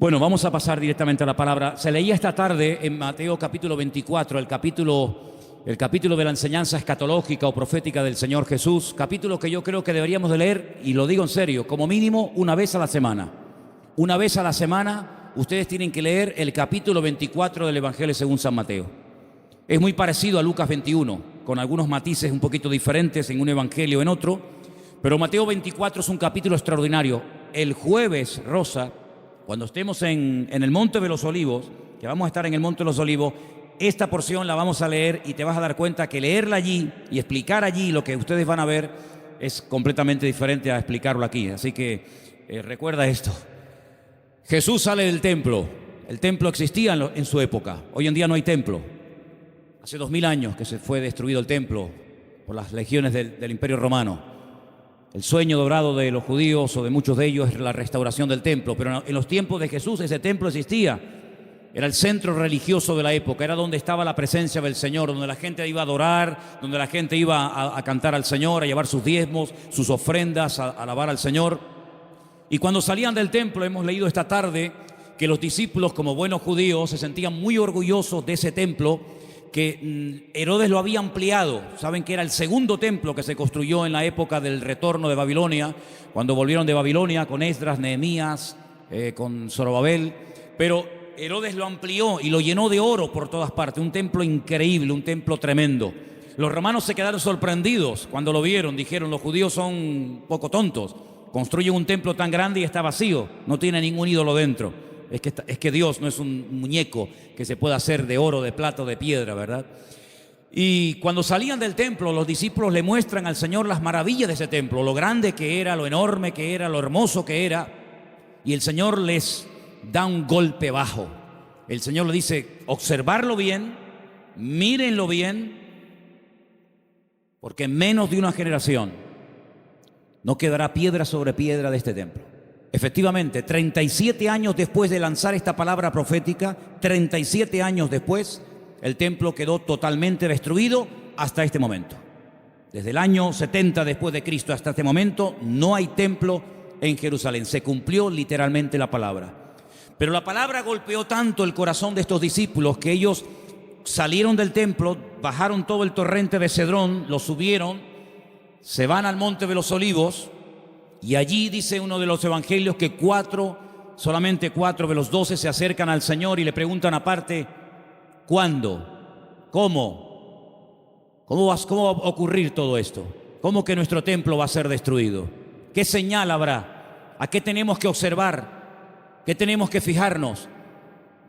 Bueno, vamos a pasar directamente a la palabra. Se leía esta tarde en Mateo capítulo 24, el capítulo de la enseñanza escatológica o profética del Señor Jesús, capítulo que yo creo que deberíamos de leer, y lo digo en serio, como mínimo una vez a la semana. Una vez a la semana ustedes tienen que leer el capítulo 24 del Evangelio según San Mateo. Es muy parecido a Lucas 21, con algunos matices un poquito diferentes en un evangelio o en otro, pero Mateo 24 es un capítulo extraordinario. El jueves, Rosa, cuando estemos en el Monte de los Olivos, que vamos a estar en el Monte de los Olivos, esta porción la vamos a leer y te vas a dar cuenta que leerla allí y explicar allí lo que ustedes van a ver es completamente diferente a explicarlo aquí. Así que recuerda esto. Jesús sale del templo. El templo existía en su época. Hoy en día no hay templo. Hace 2000 años que se fue destruido el templo por las legiones del Imperio Romano. El sueño dorado de los judíos o de muchos de ellos es la restauración del templo, pero en los tiempos de Jesús ese templo existía. Era el centro religioso de la época, era donde estaba la presencia del Señor, donde la gente iba a adorar, donde la gente iba a cantar al Señor, a llevar sus diezmos, sus ofrendas, a alabar al Señor. Y cuando salían del templo, hemos leído esta tarde que los discípulos, como buenos judíos, se sentían muy orgullosos de ese templo, que Herodes lo había ampliado. Saben que era el segundo templo que se construyó en la época del retorno de Babilonia, cuando volvieron de Babilonia con Esdras, Nehemías, con Zorobabel, pero Herodes lo amplió y lo llenó de oro por todas partes, un templo increíble, un templo tremendo. Los romanos se quedaron sorprendidos cuando lo vieron, dijeron: los judíos son poco tontos, construyen un templo tan grande y está vacío, no tiene ningún ídolo dentro. Es que Dios no es un muñeco que se pueda hacer de oro, de plata o de piedra, ¿verdad? Y cuando salían del templo, los discípulos le muestran al Señor las maravillas de ese templo, lo grande que era, lo enorme que era, lo hermoso que era, y el Señor les da un golpe bajo. El Señor le dice: observarlo bien, mírenlo bien, porque en menos de una generación no quedará piedra sobre piedra de este templo. Efectivamente, 37 años después de lanzar esta palabra profética, 37 años después, el templo quedó totalmente destruido hasta este momento. Desde el año 70 después de Cristo hasta este momento, no hay templo en Jerusalén. Se cumplió literalmente la palabra. Pero la palabra golpeó tanto el corazón de estos discípulos que ellos salieron del templo, bajaron todo el torrente de Cedrón, lo subieron, se van al Monte de los Olivos, y allí dice uno de los evangelios que solamente 4 de los 12 se acercan al Señor y le preguntan aparte: ¿cuándo? ¿Cómo? ¿Cómo va a ocurrir todo esto? ¿Cómo que nuestro templo va a ser destruido? ¿Qué señal habrá? ¿A qué tenemos que observar? ¿Qué tenemos que fijarnos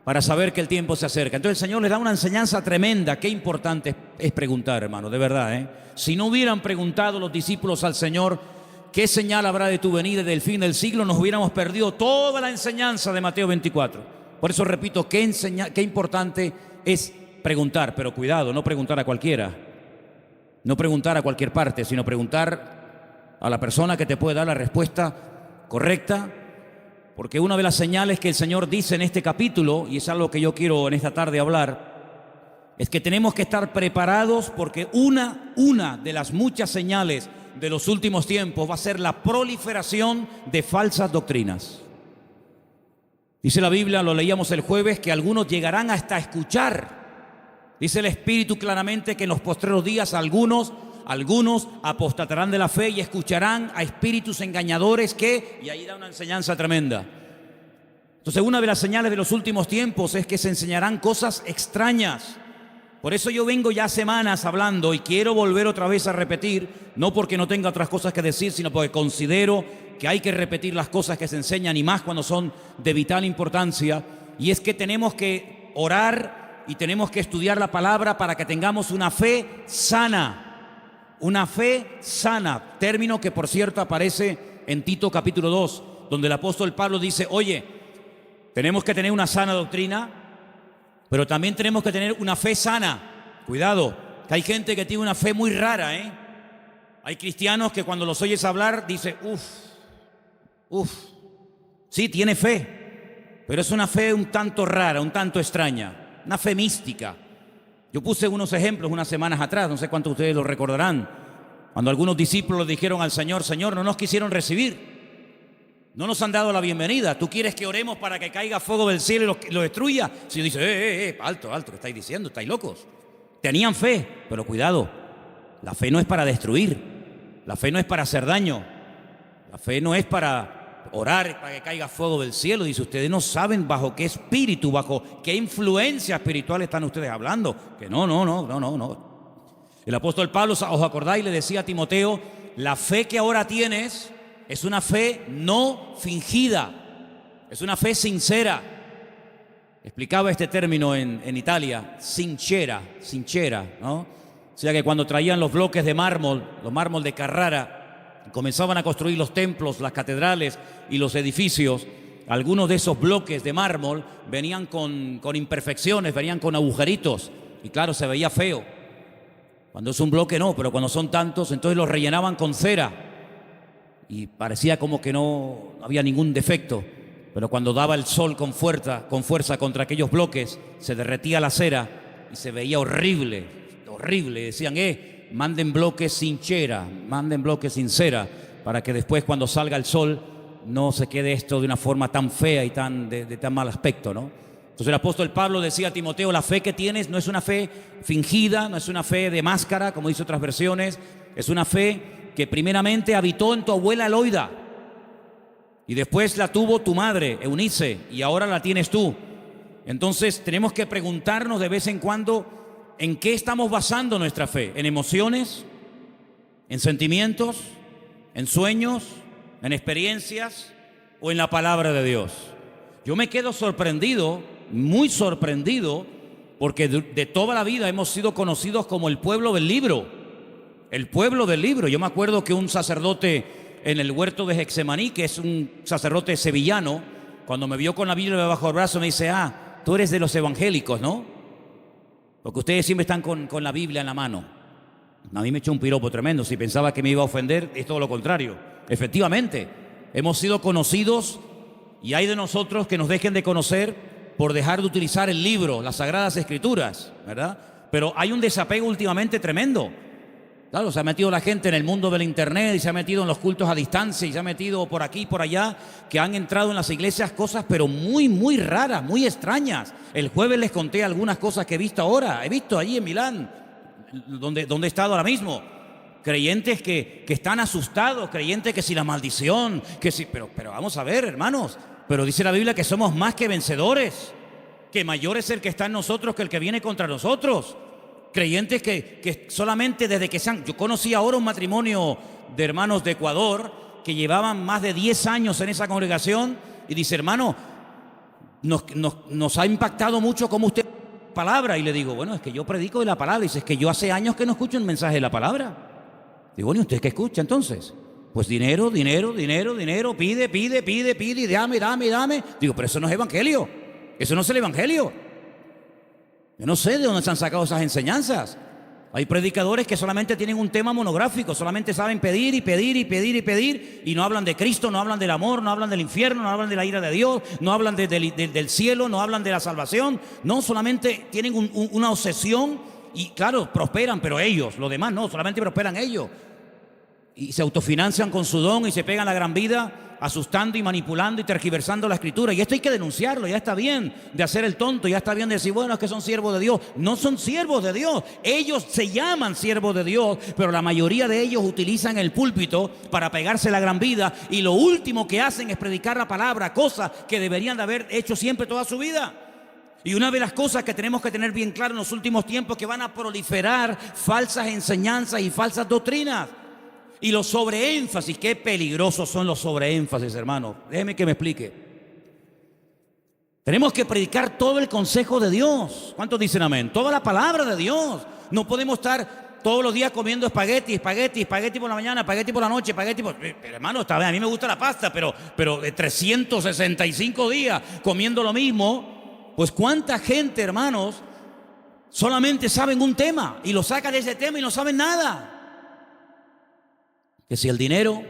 para saber que el tiempo se acerca? Entonces el Señor les da una enseñanza tremenda. Qué importante es preguntar, hermano, de verdad, ¿eh? Si no hubieran preguntado los discípulos al Señor: ¿qué señal habrá de tu venida y del fin del siglo?, nos hubiéramos perdido toda la enseñanza de Mateo 24. Por eso repito, qué importante es preguntar, pero cuidado, no preguntar a cualquiera, no preguntar a cualquier parte, sino preguntar a la persona que te puede dar la respuesta correcta, porque una de las señales que el Señor dice en este capítulo, y es algo que yo quiero en esta tarde hablar, es que tenemos que estar preparados, porque una de las muchas señales de los últimos tiempos va a ser la proliferación de falsas doctrinas. Dice la Biblia, lo leíamos el jueves, que algunos llegarán hasta escuchar. Dice el Espíritu claramente que en los postreros días algunos apostatarán de la fe y escucharán a espíritus engañadores y ahí da una enseñanza tremenda. Entonces, una de las señales de los últimos tiempos es que se enseñarán cosas extrañas. Por eso yo vengo ya semanas hablando y quiero volver otra vez a repetir, no porque no tenga otras cosas que decir, sino porque considero que hay que repetir las cosas que se enseñan, y más cuando son de vital importancia. Y es que tenemos que orar y tenemos que estudiar la palabra para que tengamos una fe sana. Una fe sana, término que por cierto aparece en Tito capítulo 2, donde el apóstol Pablo dice: oye, tenemos que tener una sana doctrina, pero también tenemos que tener una fe sana. Cuidado, que hay gente que tiene una fe muy rara, ¿eh? Hay cristianos que cuando los oyes hablar dicen: sí, tiene fe, pero es una fe un tanto rara, un tanto extraña, una fe mística. Yo puse unos ejemplos unas semanas atrás, no sé cuántos de ustedes lo recordarán, cuando algunos discípulos dijeron al Señor: Señor, no nos quisieron recibir. No nos han dado la bienvenida. ¿Tú quieres que oremos para que caiga fuego del cielo y lo destruya? Si dice, alto, ¿qué estáis diciendo? ¿Estáis locos? Tenían fe, pero cuidado, la fe no es para destruir, la fe no es para hacer daño, la fe no es para orar para que caiga fuego del cielo. Dice, ustedes no saben bajo qué espíritu, bajo qué influencia espiritual están ustedes hablando. Que no. El apóstol Pablo, ¿os acordáis? Le decía a Timoteo, la fe que ahora tienes es una fe no fingida, es una fe sincera. Explicaba este término en Italia, sincera, ¿no? O sea que cuando traían los bloques de mármol, los mármol de Carrara, comenzaban a construir los templos, las catedrales y los edificios, algunos de esos bloques de mármol venían con imperfecciones, venían con agujeritos, y claro, se veía feo. Cuando es un bloque no, pero cuando son tantos, entonces los rellenaban con cera y parecía como que no había ningún defecto, pero cuando daba el sol con fuerza contra aquellos bloques, se derretía la cera y se veía horrible. Decían, manden bloques sin cera, manden bloques sin cera, para que después cuando salga el sol no se quede esto de una forma tan fea y de tan mal aspecto, ¿no? Entonces el apóstol Pablo decía a Timoteo, la fe que tienes no es una fe fingida, no es una fe de máscara, como dice otras versiones, es una fe que primeramente habitó en tu abuela Loida y después la tuvo tu madre, Eunice, y ahora la tienes tú. Entonces tenemos que preguntarnos de vez en cuando en qué estamos basando nuestra fe, en emociones, en sentimientos, en sueños, en experiencias o en la palabra de Dios. Yo me quedo sorprendido, muy sorprendido, porque de toda la vida hemos sido conocidos como el pueblo del libro. El pueblo del libro. Yo me acuerdo que un sacerdote en el huerto de Getsemaní, que es un sacerdote sevillano, cuando me vio con la Biblia bajo el brazo me dice, tú eres de los evangélicos, ¿no? Porque ustedes siempre están con la Biblia en la mano. A mí me echó un piropo tremendo. Si pensaba que me iba a ofender, es todo lo contrario. Efectivamente, hemos sido conocidos y hay de nosotros que nos dejen de conocer por dejar de utilizar el libro, las Sagradas Escrituras, ¿verdad? Pero hay un desapego últimamente tremendo. Claro, se ha metido la gente en el mundo del internet y se ha metido en los cultos a distancia y se ha metido por aquí y por allá, que han entrado en las iglesias cosas pero muy raras, muy extrañas. El jueves les conté algunas cosas que he visto ahora, he visto allí en Milán, donde he estado ahora mismo. Creyentes que están asustados, creyentes que si la maldición, que si... Pero vamos a ver, hermanos, pero dice la Biblia que somos más que vencedores, que mayor es el que está en nosotros que el que viene contra nosotros. Creyentes que solamente desde que yo conocí ahora un matrimonio de hermanos de Ecuador que llevaban más de 10 años en esa congregación y dice, hermano, nos ha impactado mucho cómo usted palabra. Y le digo, bueno, es que yo predico de la palabra. Y dice, es que yo hace años que no escucho un mensaje de la palabra. Digo, bueno, ¿y usted qué escucha entonces? Pues dinero, pide, y dame. Digo, pero eso no es evangelio, eso no es el evangelio. Yo no sé de dónde se han sacado esas enseñanzas. Hay predicadores que solamente tienen un tema monográfico, solamente saben pedir y no hablan de Cristo, no hablan del amor, no hablan del infierno, no hablan de la ira de Dios, no hablan del cielo, no hablan de la salvación. No, solamente tienen una obsesión y claro, prosperan, pero ellos, los demás no, solamente prosperan ellos. Y se autofinancian con su don y se pegan la gran vida asustando y manipulando y tergiversando la escritura. Y esto hay que denunciarlo. Ya está bien de hacer el tonto, ya está bien de decir, bueno, es que son siervos de Dios. No son siervos de Dios. Ellos se llaman siervos de Dios, pero la mayoría de ellos utilizan el púlpito para pegarse la gran vida y lo último que hacen es predicar la palabra, cosa que deberían de haber hecho siempre toda su vida. Y una de las cosas que tenemos que tener bien claro en los últimos tiempos es que van a proliferar falsas enseñanzas y falsas doctrinas. Y los sobreénfasis, qué peligrosos son los sobreénfasis, hermano. Déjeme que me explique. Tenemos que predicar todo el consejo de Dios. ¿Cuántos dicen amén? Toda la palabra de Dios. No podemos estar todos los días comiendo espagueti por la mañana, espagueti por la noche, Pero hermano, está bien, a mí me gusta la pasta, pero 365 días comiendo lo mismo. Pues cuánta gente, hermanos, solamente saben un tema y lo sacan de ese tema y no saben nada. Que si el dinero,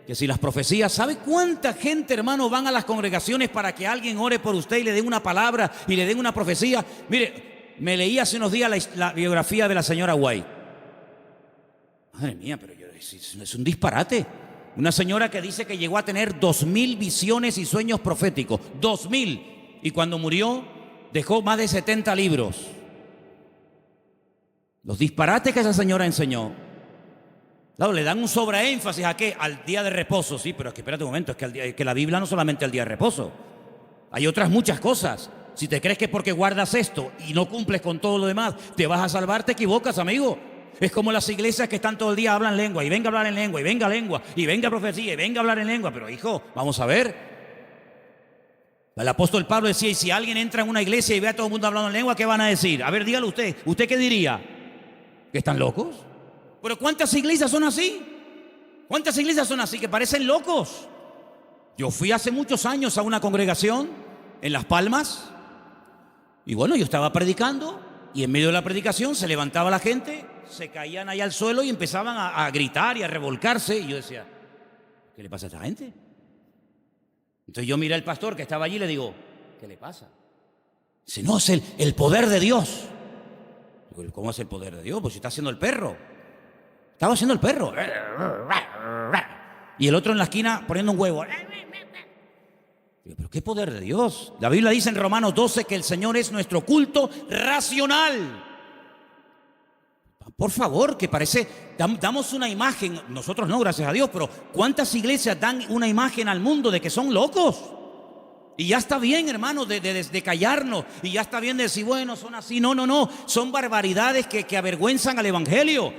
que si las profecías. ¿Sabe cuánta gente, hermano, van a las congregaciones para que alguien ore por usted y le den una palabra y le den una profecía? Mire, me leí hace unos días la biografía de la señora White. Madre mía, pero es un disparate. Una señora que dice que llegó a tener 2000 visiones y sueños proféticos. 2000. Y cuando murió, dejó más de 70 libros. Los disparates que esa señora enseñó. Claro, le dan un sobreénfasis a qué, al día de reposo. Sí, pero es que espérate un momento, es que la Biblia no solamente al día de reposo. Hay otras muchas cosas. Si te crees que porque guardas esto y no cumples con todo lo demás, te vas a salvar, te equivocas, amigo. Es como las iglesias que están todo el día hablan lengua, y venga a hablar en lengua, y venga profecía, y venga a hablar en lengua. Pero hijo, vamos a ver. El apóstol Pablo decía, y si alguien entra en una iglesia y ve a todo el mundo hablando en lengua, ¿qué van a decir? A ver, dígalo usted. ¿Usted qué diría? ¿Que están locos? Pero ¿cuántas iglesias son así? ¿Cuántas iglesias son así que parecen locos? Yo fui hace muchos años a una congregación en Las Palmas. Y bueno, yo estaba predicando y en medio de la predicación se levantaba la gente, se caían ahí al suelo y empezaban a gritar y a revolcarse. Y yo decía, ¿qué le pasa a esta gente? Entonces yo miré al pastor que estaba allí y le digo, ¿qué le pasa? Dice, no, es el poder de Dios. Digo, ¿cómo es el poder de Dios? Pues si está haciendo el perro. Estaba haciendo el perro. Y el otro en la esquina poniendo un huevo. Pero qué poder de Dios. La Biblia dice en Romanos 12 que el Señor es nuestro culto racional. Por favor, que parece, damos una imagen, nosotros no, gracias a Dios, pero ¿cuántas iglesias dan una imagen al mundo de que son locos? Y ya está bien, hermano, de callarnos. Y ya está bien de decir, bueno, son así. No, no, no, son barbaridades que avergüenzan al evangelio.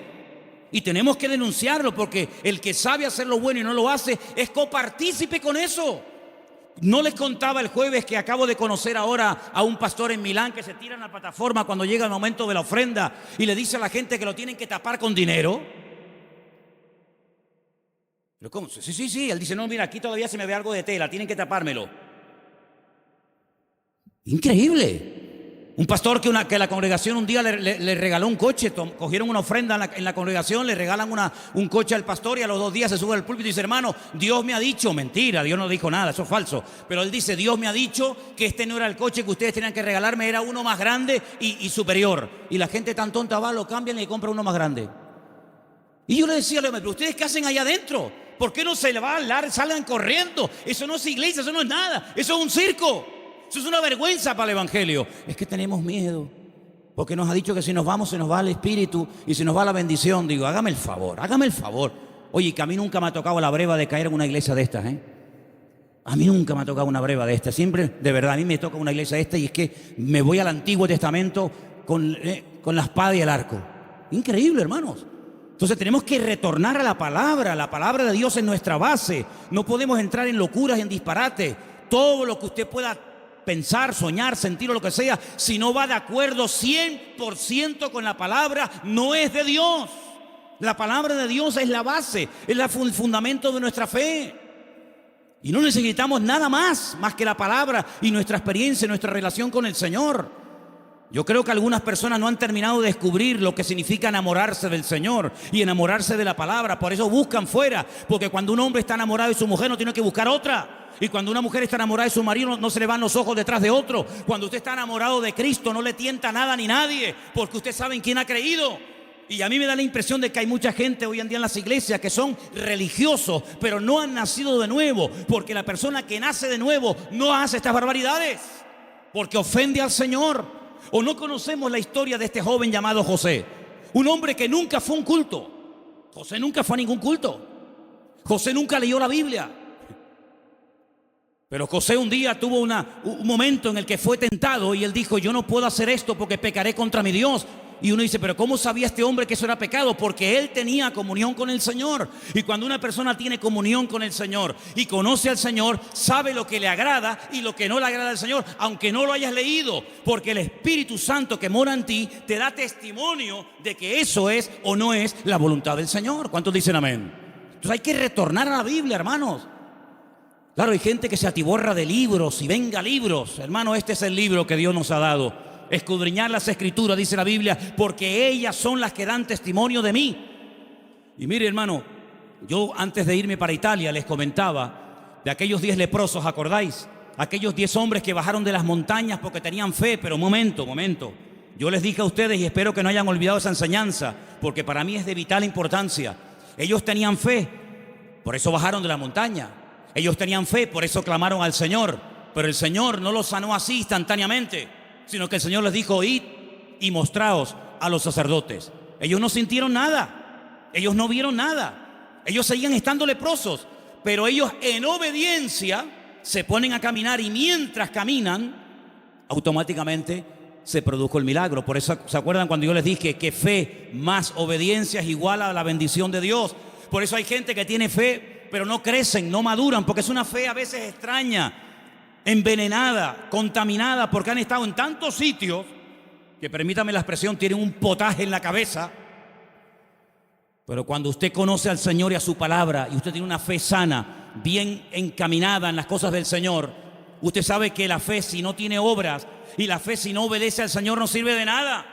Y tenemos que denunciarlo, porque el que sabe hacer lo bueno y no lo hace es copartícipe con eso. No les contaba el jueves que acabo de conocer ahora a un pastor en Milán que se tira en la plataforma cuando llega el momento de la ofrenda y le dice a la gente que lo tienen que tapar con dinero. ¿Pero cómo? Sí. Él dice, no, mira, aquí todavía se me ve algo de tela, tienen que tapármelo. Increíble. Un pastor que la congregación un día le regaló un coche, cogieron una ofrenda en la congregación, le regalan un coche al pastor y a los 2 días se sube al púlpito y dice, hermano, Dios me ha dicho, mentira, Dios no dijo nada, eso es falso, pero él dice, Dios me ha dicho que este no era el coche que ustedes tenían que regalarme, era uno más grande y superior. Y la gente tan tonta va, lo cambian y le compra uno más grande. Y yo le decía, pero ¿ustedes qué hacen allá adentro? ¿Por qué no se le va a hablar, salgan corriendo? Eso no es iglesia, eso no es nada, eso es un circo. Eso es una vergüenza para el evangelio. Es que tenemos miedo, porque nos ha dicho que si nos vamos se nos va el espíritu y se nos va la bendición. Digo, hágame el favor. Oye, que a mí nunca me ha tocado la breva de caer en una iglesia de estas, ¿eh? A mí nunca me ha tocado una breva de estas. Siempre, de verdad, a mí me toca una iglesia de estas y es que me voy al Antiguo Testamento con la espada y el arco. Increíble, hermanos. Entonces tenemos que retornar a la palabra de Dios es nuestra base. No podemos entrar en locuras, en disparates. Todo lo que usted pueda pensar, soñar, sentir o lo que sea, si no va de acuerdo 100% con la palabra, no es de Dios. La palabra de Dios es la base, es el fundamento de nuestra fe. Y no necesitamos nada más que la palabra y nuestra experiencia, nuestra relación con el Señor. Yo creo que algunas personas no han terminado de descubrir lo que significa enamorarse del Señor y enamorarse de la palabra. Por eso buscan fuera, porque cuando un hombre está enamorado de su mujer no tiene que buscar otra. Y cuando una mujer está enamorada de su marido no se le van los ojos detrás de otro. Cuando usted está enamorado de Cristo no le tienta nada ni nadie, porque usted sabe en quién ha creído. Y a mí me da la impresión de que hay mucha gente hoy en día en las iglesias que son religiosos, pero no han nacido de nuevo, porque la persona que nace de nuevo no hace estas barbaridades, porque ofende al Señor. O no conocemos la historia de este joven llamado José, un hombre que nunca fue a un culto. José nunca fue a ningún culto. José nunca leyó la Biblia. Pero José un día tuvo un momento en el que fue tentado y él dijo, yo no puedo hacer esto porque pecaré contra mi Dios. Y uno dice, pero ¿cómo sabía este hombre que eso era pecado? Porque él tenía comunión con el Señor. Y cuando una persona tiene comunión con el Señor y conoce al Señor, sabe lo que le agrada y lo que no le agrada al Señor, aunque no lo hayas leído. Porque el Espíritu Santo que mora en ti te da testimonio de que eso es o no es la voluntad del Señor. ¿Cuántos dicen amén? Entonces hay que retornar a la Biblia, hermanos. Claro, hay gente que se atiborra de libros y venga libros. Hermano, este es el libro que Dios nos ha dado. Escudriñar las Escrituras, dice la Biblia, porque ellas son las que dan testimonio de mí. Y mire, hermano, yo antes de irme para Italia les comentaba de aquellos 10 leprosos, ¿acordáis? Aquellos 10 hombres que bajaron de las montañas porque tenían fe. Pero momento. Yo les dije a ustedes y espero que no hayan olvidado esa enseñanza, porque para mí es de vital importancia. Ellos tenían fe. por eso bajaron de la montaña. Ellos tenían fe, por eso clamaron al Señor. Pero el Señor no los sanó así instantáneamente, sino que el Señor les dijo: id y mostraos a los sacerdotes. Ellos no sintieron nada, ellos no vieron nada, ellos seguían estando leprosos, pero ellos en obediencia se ponen a caminar, y mientras caminan, automáticamente se produjo el milagro. Por eso, ¿se acuerdan cuando yo les dije que fe más obediencia es igual a la bendición de Dios? Por eso hay gente que tiene fe, pero no crecen, no maduran, porque es una fe a veces extraña, envenenada, contaminada, porque han estado en tantos sitios que, permítame la expresión, tienen un potaje en la cabeza. Pero cuando usted conoce al Señor y a su palabra, y usted tiene una fe sana, bien encaminada en las cosas del Señor, usted sabe que la fe, si no tiene obras, y la fe si no obedece al Señor, no sirve de nada.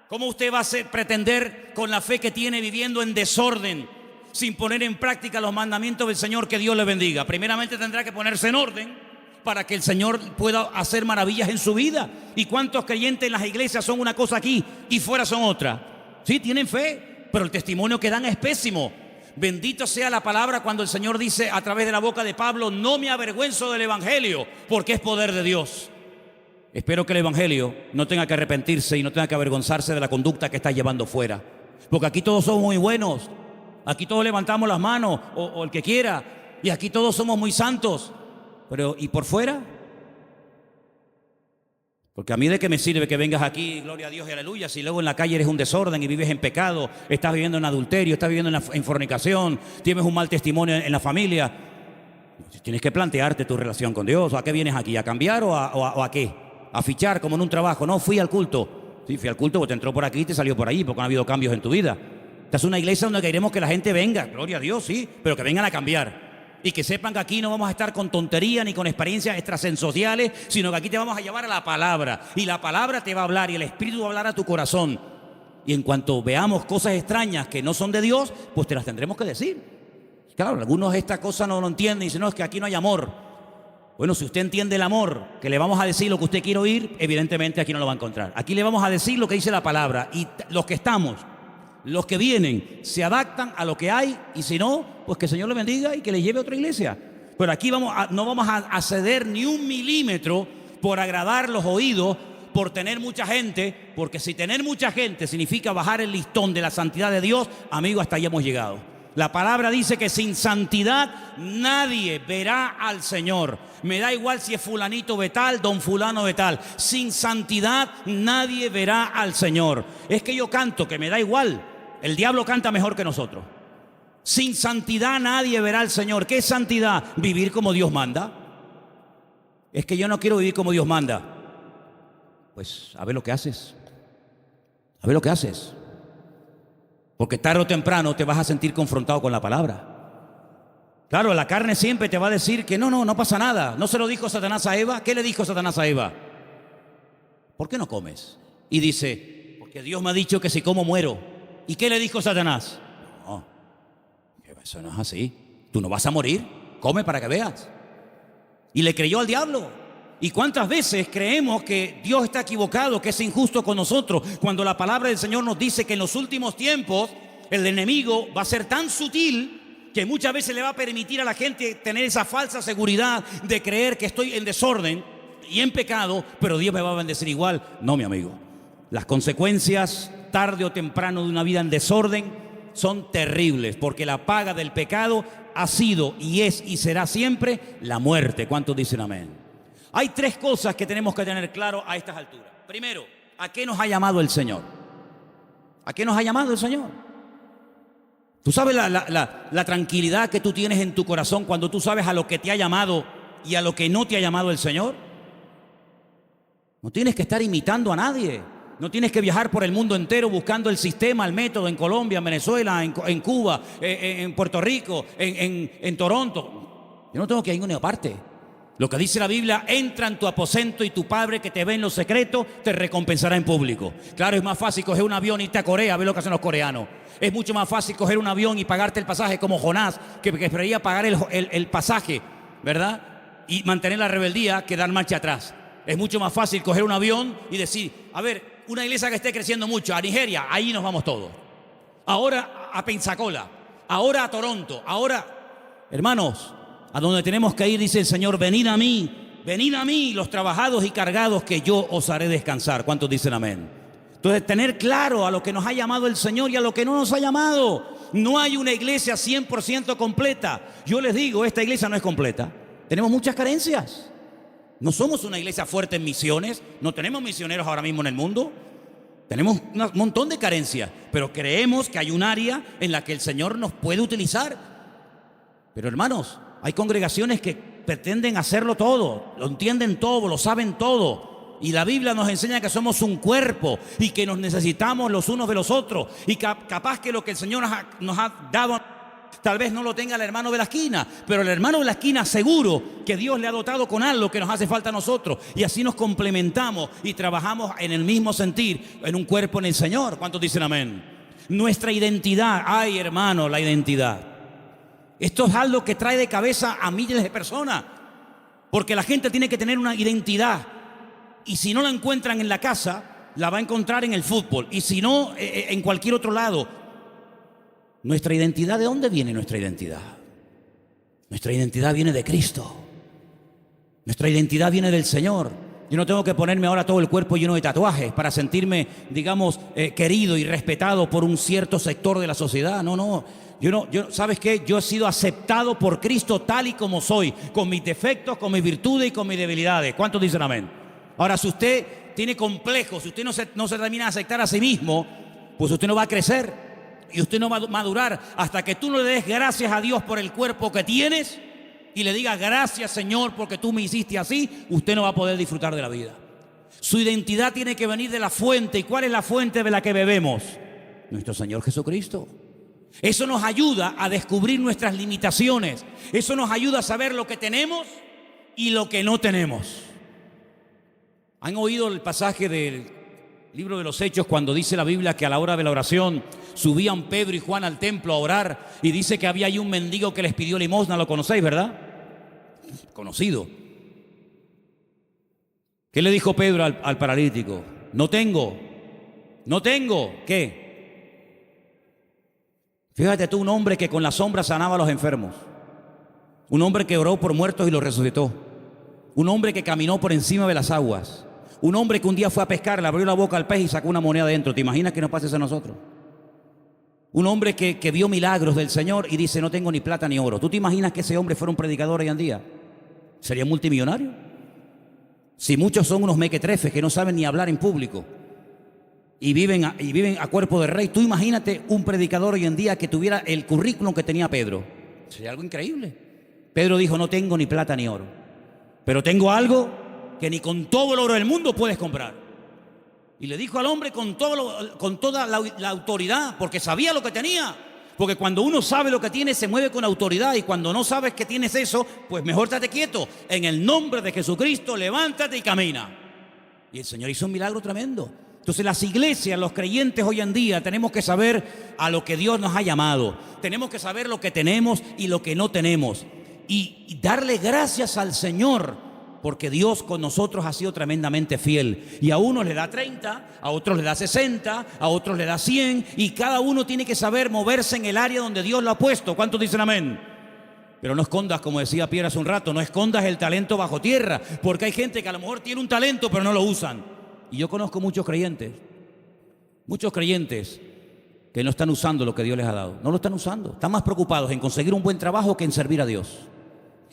¿Cómo usted va a pretender con la fe que tiene, viviendo en desorden, sin poner en práctica los mandamientos del Señor? Que Dios le bendiga. Primeramente tendrá que ponerse en orden para que el Señor pueda hacer maravillas en su vida. ¿Y cuántos creyentes en las iglesias son una cosa aquí y fuera son otra? Sí, tienen fe, pero el testimonio que dan es pésimo. Bendito sea la palabra cuando el Señor dice a través de la boca de Pablo: no me avergüenzo del evangelio, porque es poder de Dios. Espero que el evangelio no tenga que arrepentirse y no tenga que avergonzarse de la conducta que está llevando fuera, porque aquí todos somos muy buenos, aquí todos levantamos las manos, o el que quiera, y aquí todos somos muy santos. Pero ¿y por fuera? Porque a mí de qué me sirve que vengas aquí, gloria a Dios y aleluya, si luego en la calle eres un desorden y vives en pecado, estás viviendo en adulterio, estás viviendo en fornicación, tienes un mal testimonio en la familia. Tienes que plantearte tu relación con Dios. ¿A qué vienes aquí? ¿A cambiar o a qué? ¿A fichar como en un trabajo? No, fui al culto. Sí, fui al culto porque te entró por aquí y te salió por ahí, porque no ha habido cambios en tu vida. Esta es una iglesia donde queremos que la gente venga, gloria a Dios, sí, pero que vengan a cambiar. Y que sepan que aquí no vamos a estar con tontería ni con experiencias extrasensoriales, sino que aquí te vamos a llevar a la palabra. Y la palabra te va a hablar y el Espíritu va a hablar a tu corazón. Y en cuanto veamos cosas extrañas que no son de Dios, pues te las tendremos que decir. Claro, algunos esta cosa no lo entienden y dicen: no, es que aquí no hay amor. Bueno, si usted entiende el amor, que le vamos a decir lo que usted quiere oír, evidentemente aquí no lo va a encontrar. Aquí le vamos a decir lo que dice la palabra, y los que estamos, los que vienen, se adaptan a lo que hay, y si no, pues que el Señor le bendiga y que le lleve a otra iglesia. Pero aquí no vamos a ceder ni un milímetro por agradar los oídos, por tener mucha gente, porque si tener mucha gente significa bajar el listón de la santidad de Dios, amigo, hasta ahí hemos llegado. La palabra dice que sin santidad nadie verá al Señor. Me da igual si es fulanito de tal, don fulano de tal. Sin santidad nadie verá al Señor. Es que yo canto, que me da igual. El diablo canta mejor que nosotros. Sin santidad nadie verá al Señor. ¿Qué es santidad? Vivir como Dios manda. Es que yo no quiero vivir como Dios manda. Pues a ver lo que haces. A ver lo que haces. Porque tarde o temprano te vas a sentir confrontado con la palabra. Claro, la carne siempre te va a decir que no pasa nada. ¿No se lo dijo Satanás a Eva? ¿Qué le dijo Satanás a Eva? ¿Por qué no comes? Y dice: porque Dios me ha dicho que si como muero. ¿Y qué le dijo Satanás? No, eso no es así. Tú no vas a morir. Come para que veas. Y le creyó al diablo. ¿Y cuántas veces creemos que Dios está equivocado, que es injusto con nosotros, cuando la palabra del Señor nos dice que en los últimos tiempos el enemigo va a ser tan sutil que muchas veces le va a permitir a la gente tener esa falsa seguridad de creer que estoy en desorden y en pecado, pero Dios me va a bendecir igual? No, mi amigo. Las consecuencias, tarde o temprano, de una vida en desorden son terribles, porque la paga del pecado ha sido y es y será siempre la muerte. ¿Cuántos dicen amén? Hay tres cosas que tenemos que tener claro a estas alturas. Primero, ¿a qué nos ha llamado el Señor? ¿A qué nos ha llamado el Señor? ¿Tú sabes la tranquilidad que tú tienes en tu corazón cuando tú sabes a lo que te ha llamado y a lo que no te ha llamado el Señor? No tienes que estar imitando a nadie. No tienes que viajar por el mundo entero buscando el sistema, el método en Colombia, en Venezuela, en Cuba, en Puerto Rico, en Toronto. Yo no tengo que ir a ninguna parte. Lo que dice la Biblia: entra en tu aposento y tu Padre que te ve en lo secreto te recompensará en público. Claro, es más fácil coger un avión y irte a Corea a ver lo que hacen los coreanos. Es mucho más fácil coger un avión y pagarte el pasaje como Jonás, que esperaría pagar el pasaje, ¿verdad? Y mantener la rebeldía que dar marcha atrás. Es mucho más fácil coger un avión y decir: a ver, una iglesia que esté creciendo mucho, a Nigeria, ahí nos vamos todos. Ahora a Pensacola, ahora a Toronto, ahora... Hermanos, a donde tenemos que ir, dice el Señor, venid a mí, los trabajados y cargados, que yo os haré descansar. ¿Cuántos dicen amén? Entonces, tener claro a lo que nos ha llamado el Señor y a lo que no nos ha llamado. No hay una iglesia 100% completa. Yo les digo, esta iglesia no es completa. Tenemos muchas carencias. No somos una iglesia fuerte en misiones. No tenemos misioneros ahora mismo en el mundo. Tenemos un montón de carencias, pero creemos que hay un área en la que el Señor nos puede utilizar. Pero hermanos, hay congregaciones que pretenden hacerlo todo, lo entienden todo, lo saben todo. Y la Biblia nos enseña que somos un cuerpo y que nos necesitamos los unos de los otros. Y capaz que lo que el Señor nos ha dado, tal vez no lo tenga el hermano de la esquina, pero el hermano de la esquina seguro que Dios le ha dotado con algo que nos hace falta a nosotros. Y así nos complementamos y trabajamos en el mismo sentir, en un cuerpo en el Señor. ¿Cuántos dicen amén? Nuestra identidad, ay hermano, la identidad. Esto es algo que trae de cabeza a miles de personas, porque la gente tiene que tener una identidad. Y si no la encuentran en la casa, la va a encontrar en el fútbol. Y si no, en cualquier otro lado. Nuestra identidad, ¿de dónde viene nuestra identidad? Nuestra identidad viene de Cristo. Nuestra identidad viene del Señor. Yo no tengo que ponerme ahora todo el cuerpo lleno de tatuajes para sentirme, digamos, querido y respetado por un cierto sector de la sociedad. No. ¿Sabes qué? Yo he sido aceptado por Cristo tal y como soy, con mis defectos, con mis virtudes y con mis debilidades. ¿Cuántos dicen amén? Ahora, si usted tiene complejos, si usted no se termina de aceptar a sí mismo, pues usted no va a crecer y usted no va a madurar hasta que tú no le des gracias a Dios por el cuerpo que tienes y le digas gracias, Señor, porque tú me hiciste así. Usted no va a poder disfrutar de la vida. Su identidad tiene que venir de la fuente. ¿Y cuál es la fuente de la que bebemos? Nuestro Señor Jesucristo. Eso nos ayuda a descubrir nuestras limitaciones. Eso nos ayuda a saber lo que tenemos y lo que no tenemos. ¿Han oído el pasaje del libro de los Hechos cuando dice la Biblia que a la hora de la oración subían Pedro y Juan al templo a orar y dice que había ahí un mendigo que les pidió limosna? Lo conocéis, ¿verdad? Conocido. ¿Qué le dijo Pedro al paralítico? No tengo. ¿Qué? Fíjate tú, un hombre que con la sombra sanaba a los enfermos. Un hombre que oró por muertos y los resucitó. Un hombre que caminó por encima de las aguas. Un hombre que un día fue a pescar, le abrió la boca al pez y sacó una moneda dentro. ¿Te imaginas que nos pase eso a nosotros? Un hombre que vio milagros del Señor y dice, no tengo ni plata ni oro. ¿Tú te imaginas que ese hombre fuera un predicador hoy en día? ¿Sería multimillonario? Si muchos son unos mequetrefes que no saben ni hablar en público y viven a cuerpo de rey, tú imagínate un predicador hoy en día que tuviera el currículum que tenía Pedro. Sería algo increíble. Pedro dijo, no tengo ni plata ni oro, pero tengo algo que ni con todo el oro del mundo puedes comprar. Y le dijo al hombre con toda la autoridad, porque sabía lo que tenía. Porque cuando uno sabe lo que tiene, se mueve con autoridad. Y cuando no sabes que tienes eso, pues mejor estate quieto. En el nombre de Jesucristo, levántate y camina. Y el Señor hizo un milagro tremendo. Entonces las iglesias, los creyentes hoy en día, tenemos que saber a lo que Dios nos ha llamado. Tenemos que saber lo que tenemos y lo que no tenemos. Y darle gracias al Señor, porque Dios con nosotros ha sido tremendamente fiel. Y a unos le da 30, a otros le da 60, a otros le da 100. Y cada uno tiene que saber moverse en el área donde Dios lo ha puesto. ¿Cuántos dicen amén? Pero no escondas, como decía Pierre hace un rato, no escondas el talento bajo tierra. Porque hay gente que a lo mejor tiene un talento, pero no lo usan. Y yo conozco muchos creyentes que no están usando lo que Dios les ha dado. No lo están usando. Están más preocupados en conseguir un buen trabajo que en servir a Dios.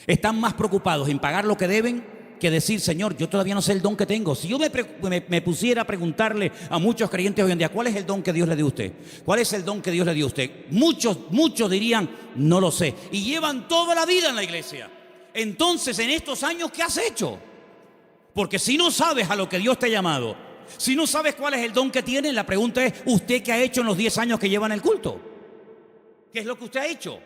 Están más preocupados en pagar lo que deben que decir, Señor, yo todavía no sé el don que tengo. Si yo me pusiera a preguntarle a muchos creyentes hoy en día, ¿cuál es el don que Dios le dio a usted? ¿Cuál es el don que Dios le dio a usted? Muchos dirían, no lo sé. Y llevan toda la vida en la iglesia. Entonces, en estos años, ¿qué has hecho? Porque si no sabes a lo que Dios te ha llamado, si no sabes cuál es el don que tienes, la pregunta es, ¿usted qué ha hecho en los 10 años que lleva en el culto? ¿Qué es lo que usted ha hecho?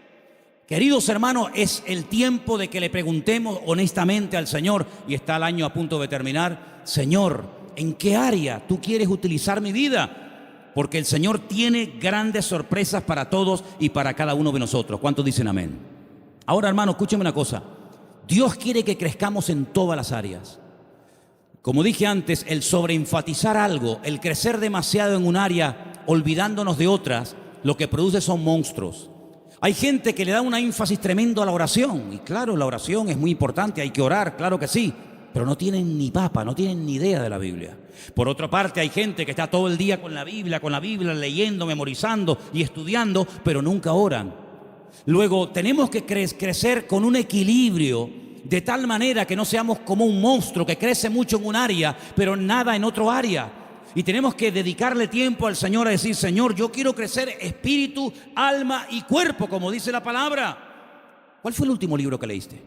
Queridos hermanos, es el tiempo de que le preguntemos honestamente al Señor, y está el año a punto de terminar, Señor, ¿en qué área tú quieres utilizar mi vida? Porque el Señor tiene grandes sorpresas para todos y para cada uno de nosotros. ¿Cuántos dicen amén? Ahora, hermano, escúcheme una cosa. Dios quiere que crezcamos en todas las áreas. Como dije antes, el sobreenfatizar algo, el crecer demasiado en un área, olvidándonos de otras, lo que produce son monstruos. Hay gente que le da un énfasis tremendo a la oración. Y claro, la oración es muy importante, hay que orar, claro que sí. Pero no tienen ni papa, no tienen ni idea de la Biblia. Por otra parte, hay gente que está todo el día con la Biblia, leyendo, memorizando y estudiando, pero nunca oran. Luego, tenemos que crecer con un equilibrio, de tal manera que no seamos como un monstruo que crece mucho en un área, pero nada en otro área. Y tenemos que dedicarle tiempo al Señor a decir, Señor, yo quiero crecer espíritu, alma y cuerpo, como dice la palabra. ¿Cuál fue el último libro que leíste?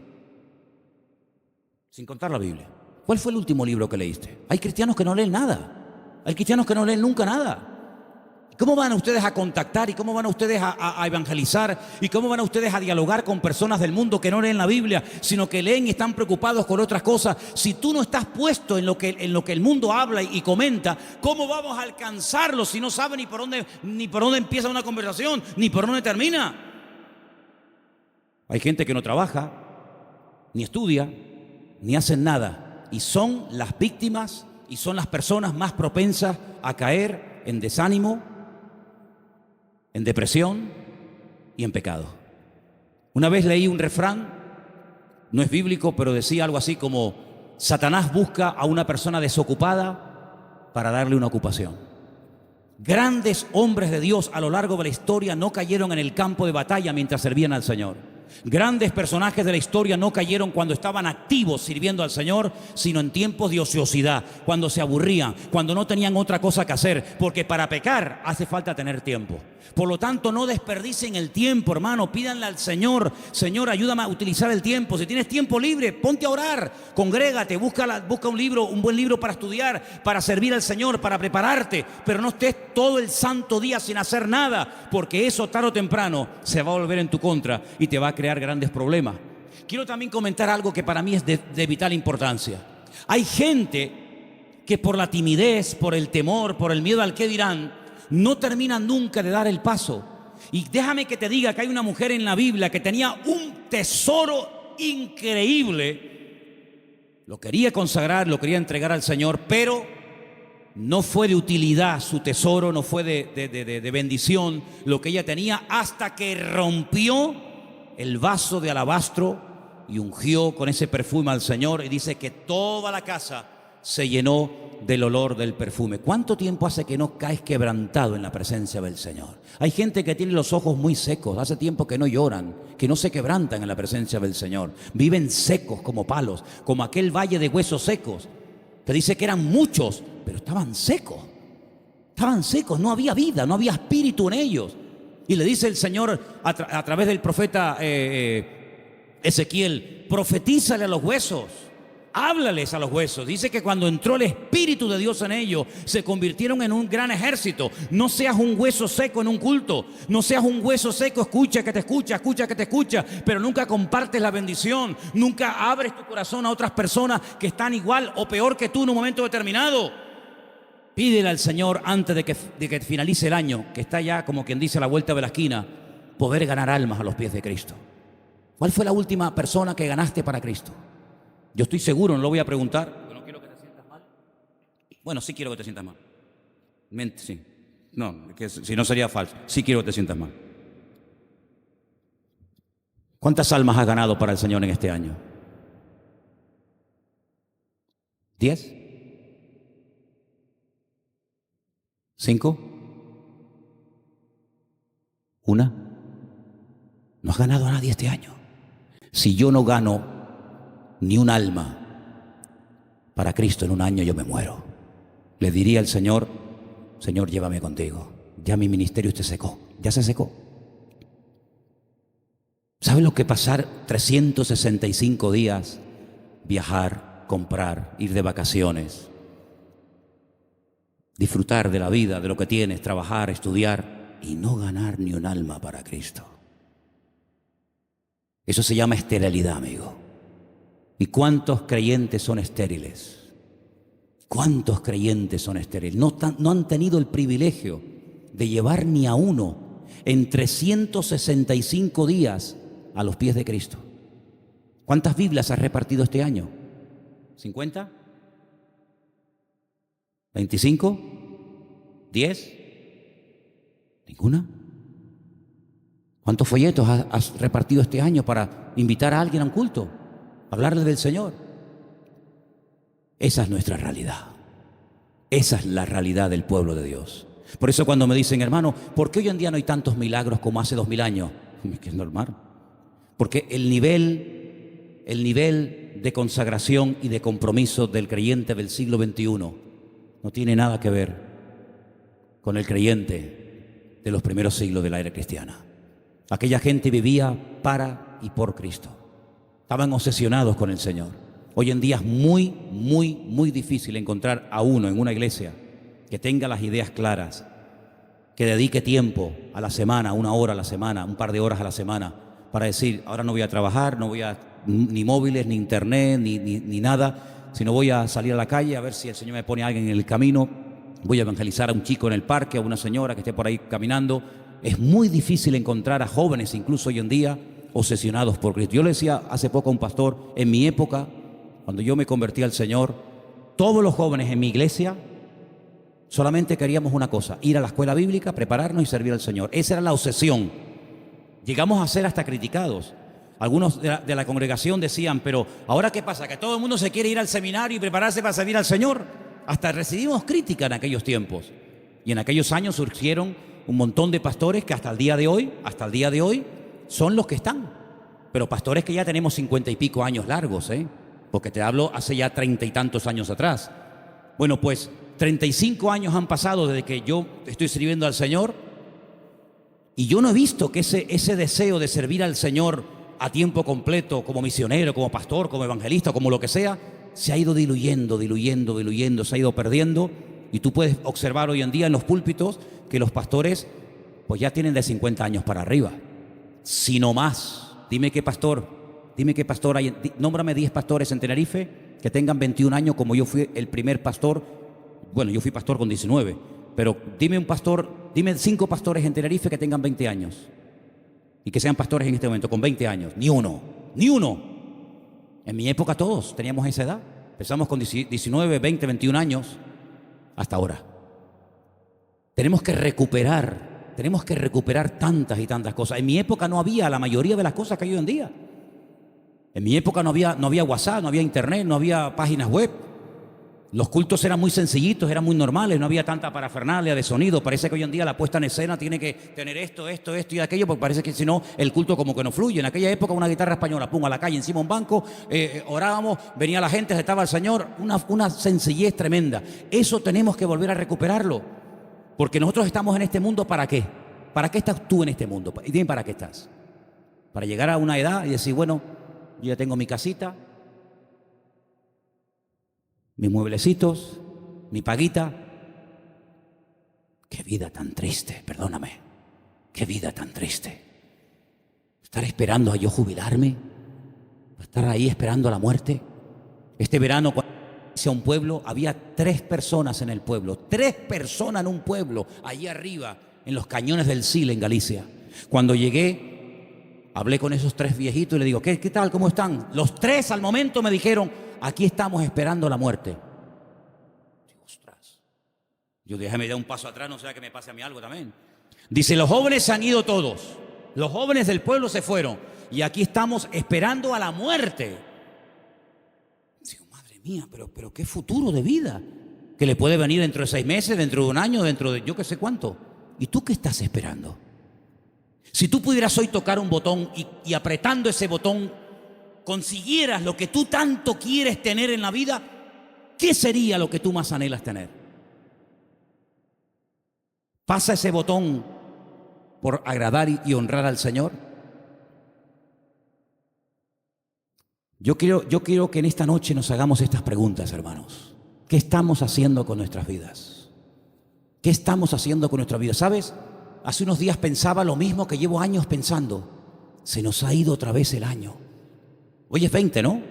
Sin contar la Biblia. ¿Cuál fue el último libro que leíste? Hay cristianos que no leen nada. Hay cristianos que no leen nunca nada. ¿Cómo van ustedes a contactar y cómo van ustedes a evangelizar y cómo van ustedes a dialogar con personas del mundo que no leen la Biblia, sino que leen y están preocupados con otras cosas? Si tú no estás puesto en lo que el mundo habla y comenta, ¿cómo vamos a alcanzarlos si no saben ni por dónde empieza una conversación, ni por dónde termina? Hay gente que no trabaja, ni estudia, ni hacen nada, y son las víctimas y son las personas más propensas a caer en desánimo, en depresión y en pecado. Una vez leí un refrán, no es bíblico, pero decía algo así como: Satanás busca a una persona desocupada para darle una ocupación. Grandes hombres de Dios a lo largo de la historia no cayeron en el campo de batalla mientras servían al Señor. Grandes personajes de la historia no cayeron cuando estaban activos sirviendo al Señor, sino en tiempos de ociosidad, cuando se aburrían, cuando no tenían otra cosa que hacer, porque para pecar hace falta tener tiempo. Por lo tanto, no desperdicien el tiempo, hermano. Pídanle al Señor: Señor, ayúdame a utilizar el tiempo. Si tienes tiempo libre, ponte a orar, congrégate, busca un libro, un buen libro para estudiar, para servir al Señor, para prepararte, pero no estés todo el santo día sin hacer nada, porque eso tarde o temprano se va a volver en tu contra y te va a crear grandes problemas. Quiero también comentar algo que para mí es de vital importancia. Hay gente que por la timidez, por el temor, por el miedo al qué dirán, no terminan nunca de dar el paso. Y déjame que te diga que hay una mujer en la Biblia que tenía un tesoro increíble, lo quería consagrar, lo quería entregar al Señor, pero no fue de utilidad su tesoro, no fue de bendición lo que ella tenía, hasta que rompió el vaso de alabastro y ungió con ese perfume al Señor, y dice que toda la casa se llenó del olor del perfume. ¿Cuánto tiempo hace que no caes quebrantado en la presencia del Señor? Hay gente que tiene los ojos muy secos, hace tiempo que no lloran, que no se quebrantan en la presencia del Señor. Viven secos como palos, como aquel valle de huesos secos, que dice que eran muchos, pero estaban secos. Estaban secos, no había vida, no había espíritu en ellos. Y le dice el Señor a través del profeta Ezequiel: profetízale a los huesos, háblales a los huesos. Dice que cuando entró el Espíritu de Dios en ellos, se convirtieron en un gran ejército. No seas un hueso seco en un culto, no seas un hueso seco, escucha que te escucha, escucha que te escucha, pero nunca compartes la bendición, nunca abres tu corazón a otras personas que están igual o peor que tú en un momento determinado. Pídele al Señor antes de que finalice el año, que está ya, como quien dice, a la vuelta de la esquina, poder ganar almas a los pies de Cristo. ¿Cuál fue la última persona que ganaste para Cristo? Yo estoy seguro, no lo voy a preguntar, porque no quiero que te sientas mal. Bueno, sí quiero que te sientas mal. Sí. No, que si no sería falso. Sí quiero que te sientas mal. ¿Cuántas almas has ganado para el Señor en este año? ¿10? ¿5? ¿1? No has ganado a nadie este año. Si yo no gano ni un alma para Cristo en un año, yo me muero. Le diría al Señor: Señor, llévame contigo. Ya mi ministerio se secó, ya se secó. ¿Sabe lo que pasar 365 días, viajar, comprar, ir de vacaciones, disfrutar de la vida, de lo que tienes, trabajar, estudiar y no ganar ni un alma para Cristo? Eso se llama esterilidad, amigo. ¿Y cuántos creyentes son estériles? ¿Cuántos creyentes son estériles? No han tenido el privilegio de llevar ni a uno en 365 días a los pies de Cristo. ¿Cuántas Biblias has repartido este año? ¿50? ¿25? ¿10? ¿Ninguna? ¿Cuántos folletos has repartido este año para invitar a alguien a un culto? Hablarle del Señor. Esa es nuestra realidad. Esa es la realidad del pueblo de Dios. Por eso cuando me dicen, hermano, ¿por qué hoy en día no hay tantos milagros como hace 2000 años? Que es normal. Porque el nivel de consagración y de compromiso del creyente del siglo XXI no tiene nada que ver con el creyente de los primeros siglos de la era cristiana. Aquella gente vivía para y por Cristo. Estaban obsesionados con el Señor. Hoy en día es muy difícil encontrar a uno en una iglesia que tenga las ideas claras, que dedique tiempo a la semana, 1 hora a la semana, un par de horas a la semana, para decir, ahora no voy a trabajar, no voy a ni móviles, ni internet, ni nada, sino voy a salir a la calle a ver si el Señor me pone a alguien en el camino, voy a evangelizar a un chico en el parque, a una señora que esté por ahí caminando. Es muy difícil encontrar a jóvenes, incluso hoy en día, obsesionados por Cristo. Yo le decía hace poco a un pastor, en mi época, cuando yo me convertí al Señor, todos los jóvenes en mi iglesia solamente queríamos una cosa: ir a la escuela bíblica, prepararnos y servir al Señor. Esa era la obsesión. Llegamos a ser hasta criticados. Algunos de la congregación decían, pero ¿ahora qué pasa? ¿Que todo el mundo se quiere ir al seminario y prepararse para servir al Señor? Hasta recibimos crítica en aquellos tiempos. Y en aquellos años surgieron un montón de pastores que hasta el día de hoy, son los que están. Pero pastores que ya tenemos 50 y pico años largos, porque te hablo hace ya 30 y tantos años atrás. Bueno, pues 35 años han pasado desde que yo estoy sirviendo al Señor, y yo no he visto que ese deseo de servir al Señor a tiempo completo, como misionero, como pastor, como evangelista, como lo que sea, se ha ido diluyendo, se ha ido perdiendo. Y tú puedes observar hoy en día en los púlpitos que los pastores pues ya tienen de 50 años para arriba, si no más. Dime qué pastor hay, nómbrame 10 pastores en Tenerife que tengan 21 años, como yo fui el primer pastor. Bueno, yo fui pastor con 19, pero dime 5 pastores en Tenerife que tengan 20 años y que sean pastores en este momento con 20 años. Ni uno. En mi época todos teníamos esa edad. Empezamos con 19, 20, 21 años hasta ahora. Tenemos que recuperar tantas y tantas cosas. En mi época no había la mayoría de las cosas que hay hoy en día. En mi época no había WhatsApp, no había internet, no había páginas web. Los cultos eran muy sencillitos, eran muy normales, no había tanta parafernalia de sonido. Parece que hoy en día la puesta en escena tiene que tener esto y aquello, porque parece que si no, el culto como que no fluye. En aquella época una guitarra española, pum, a la calle, encima un banco, orábamos, venía la gente, estaba el Señor, una sencillez tremenda. Eso tenemos que volver a recuperarlo, porque nosotros estamos en este mundo, ¿para qué? ¿Para qué estás tú en este mundo? Y dime, ¿para qué estás? Para llegar a una edad y decir, bueno, yo ya tengo mi casita, mis mueblecitos, mi paguita. Qué vida tan triste, perdóname. Qué vida tan triste. Estar esperando a yo jubilarme, estar ahí esperando la muerte. Este verano, cuando hice a un pueblo, había 3 personas en el pueblo. 3 personas en un pueblo, allí arriba, en los cañones del Sil, en Galicia. Cuando llegué, hablé con esos 3 viejitos y le digo, ¿qué tal? ¿Cómo están? Los 3 al momento me dijeron, aquí estamos esperando la muerte. Ostras. Yo déjame dar un paso atrás, no sea que me pase a mí algo también. Dice, los jóvenes se han ido todos. Los jóvenes del pueblo se fueron. Y aquí estamos esperando a la muerte. Digo, madre mía, pero qué futuro de vida. Que le puede venir dentro de 6 meses, dentro de un año, dentro de yo qué sé cuánto. ¿Y tú qué estás esperando? Si tú pudieras hoy tocar un botón y apretando ese botón consiguieras lo que tú tanto quieres tener en la vida, ¿qué sería lo que tú más anhelas tener? ¿Pasa ese botón por agradar y honrar al Señor? Yo quiero que en esta noche nos hagamos estas preguntas, hermanos. ¿Qué estamos haciendo con nuestras vidas? ¿Qué estamos haciendo con nuestra vida? ¿Sabes? Hace unos días pensaba lo mismo que llevo años pensando. Se nos ha ido otra vez el año. Hoy es 20, ¿no?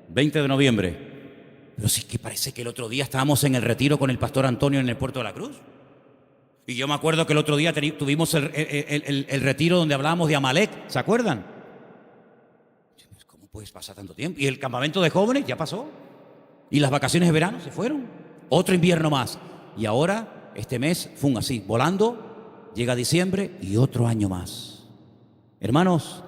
20 de noviembre. Pero sí que parece que el otro día estábamos en el retiro con el pastor Antonio en el Puerto de la Cruz. Y yo me acuerdo que el otro día tuvimos el retiro donde hablábamos de Amalek. ¿Se acuerdan? ¿Cómo puedes pasar tanto tiempo? Y el campamento de jóvenes ya pasó. Y las vacaciones de verano se fueron. Otro invierno más. Y ahora, este mes, así, volando, llega diciembre y otro año más. Hermanos,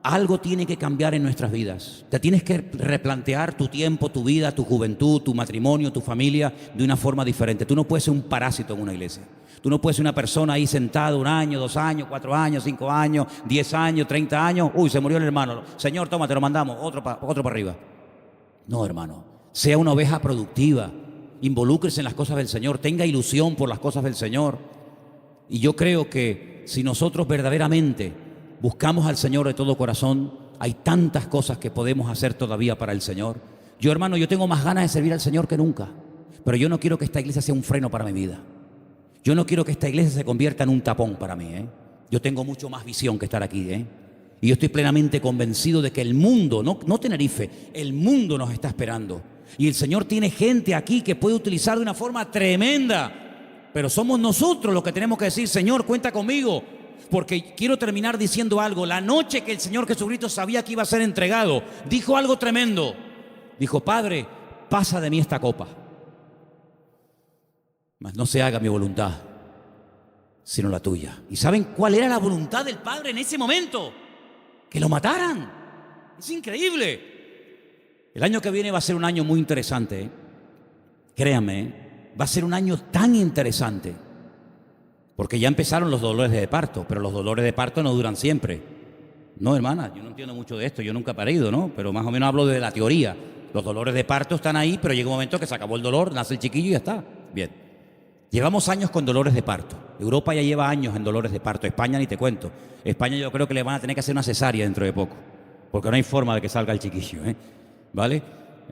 algo tiene que cambiar en nuestras vidas. Te tienes que replantear tu tiempo, tu vida, tu juventud, tu matrimonio, tu familia de una forma diferente. Tú no puedes ser un parásito en una iglesia. Tú no puedes ser una persona ahí sentada 1 año, 2 años, 4 años, 5 años, 10 años, 30 años. Uy, se murió el hermano. Señor, toma, te lo mandamos, otro para arriba. No, hermano. Sea una oveja productiva. Involúcrese en las cosas del Señor. Tenga ilusión por las cosas del Señor. Y yo creo que si nosotros verdaderamente buscamos al Señor de todo corazón, hay tantas cosas que podemos hacer todavía para el Señor. Yo, hermano, yo tengo más ganas de servir al Señor que nunca. Pero yo no quiero que esta iglesia sea un freno para mi vida. Yo no quiero que esta iglesia se convierta en un tapón para mí, Yo tengo mucho más visión que estar aquí, Y yo estoy plenamente convencido de que el mundo, no Tenerife, el mundo nos está esperando. Y el Señor tiene gente aquí que puede utilizar de una forma tremenda. Pero somos nosotros los que tenemos que decir, Señor, cuenta conmigo. Porque quiero terminar diciendo algo. La noche que el Señor Jesucristo sabía que iba a ser entregado, dijo algo tremendo. Dijo, Padre, pasa de mí esta copa. Mas no se haga mi voluntad, sino la tuya. ¿Y saben cuál era la voluntad del Padre en ese momento? Que lo mataran. Es increíble. El año que viene va a ser un año muy interesante, Créanme, va a ser un año tan interesante. Porque ya empezaron los dolores de parto, pero los dolores de parto no duran siempre. No, hermana, yo no entiendo mucho de esto, yo nunca he parido, ¿no? Pero más o menos hablo de la teoría. Los dolores de parto están ahí, pero llega un momento que se acabó el dolor, nace el chiquillo y ya está. Bien. Llevamos años con dolores de parto. Europa ya lleva años en dolores de parto. España ni te cuento. España yo creo que le van a tener que hacer una cesárea dentro de poco. Porque no hay forma de que salga el chiquillo, ¿vale?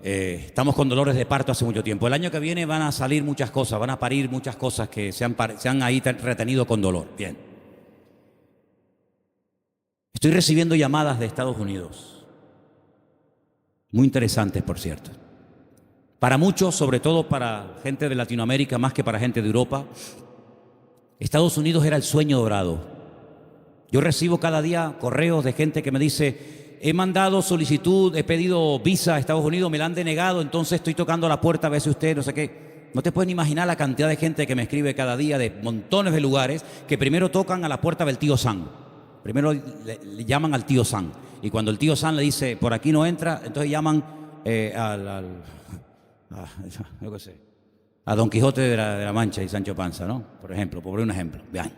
Estamos con dolores de parto hace mucho tiempo. El año que viene van a salir muchas cosas, van a parir muchas cosas que se han ahí retenido con dolor. Bien. Estoy recibiendo llamadas de Estados Unidos. Muy interesantes, por cierto. Para muchos, sobre todo para gente de Latinoamérica, más que para gente de Europa, Estados Unidos era el sueño dorado. Yo recibo cada día correos de gente que me dice, he mandado solicitud, he pedido visa a Estados Unidos, me la han denegado, entonces estoy tocando la puerta a ver si usted, no sé qué. No te puedes ni imaginar la cantidad de gente que me escribe cada día de montones de lugares que primero tocan a la puerta del tío Sam. Primero le llaman al tío Sam. Y cuando el tío Sam le dice, por aquí no entra, entonces llaman yo qué sé, a Don Quijote de la Mancha y Sancho Panza, ¿no? Por ejemplo, por un ejemplo. Vean.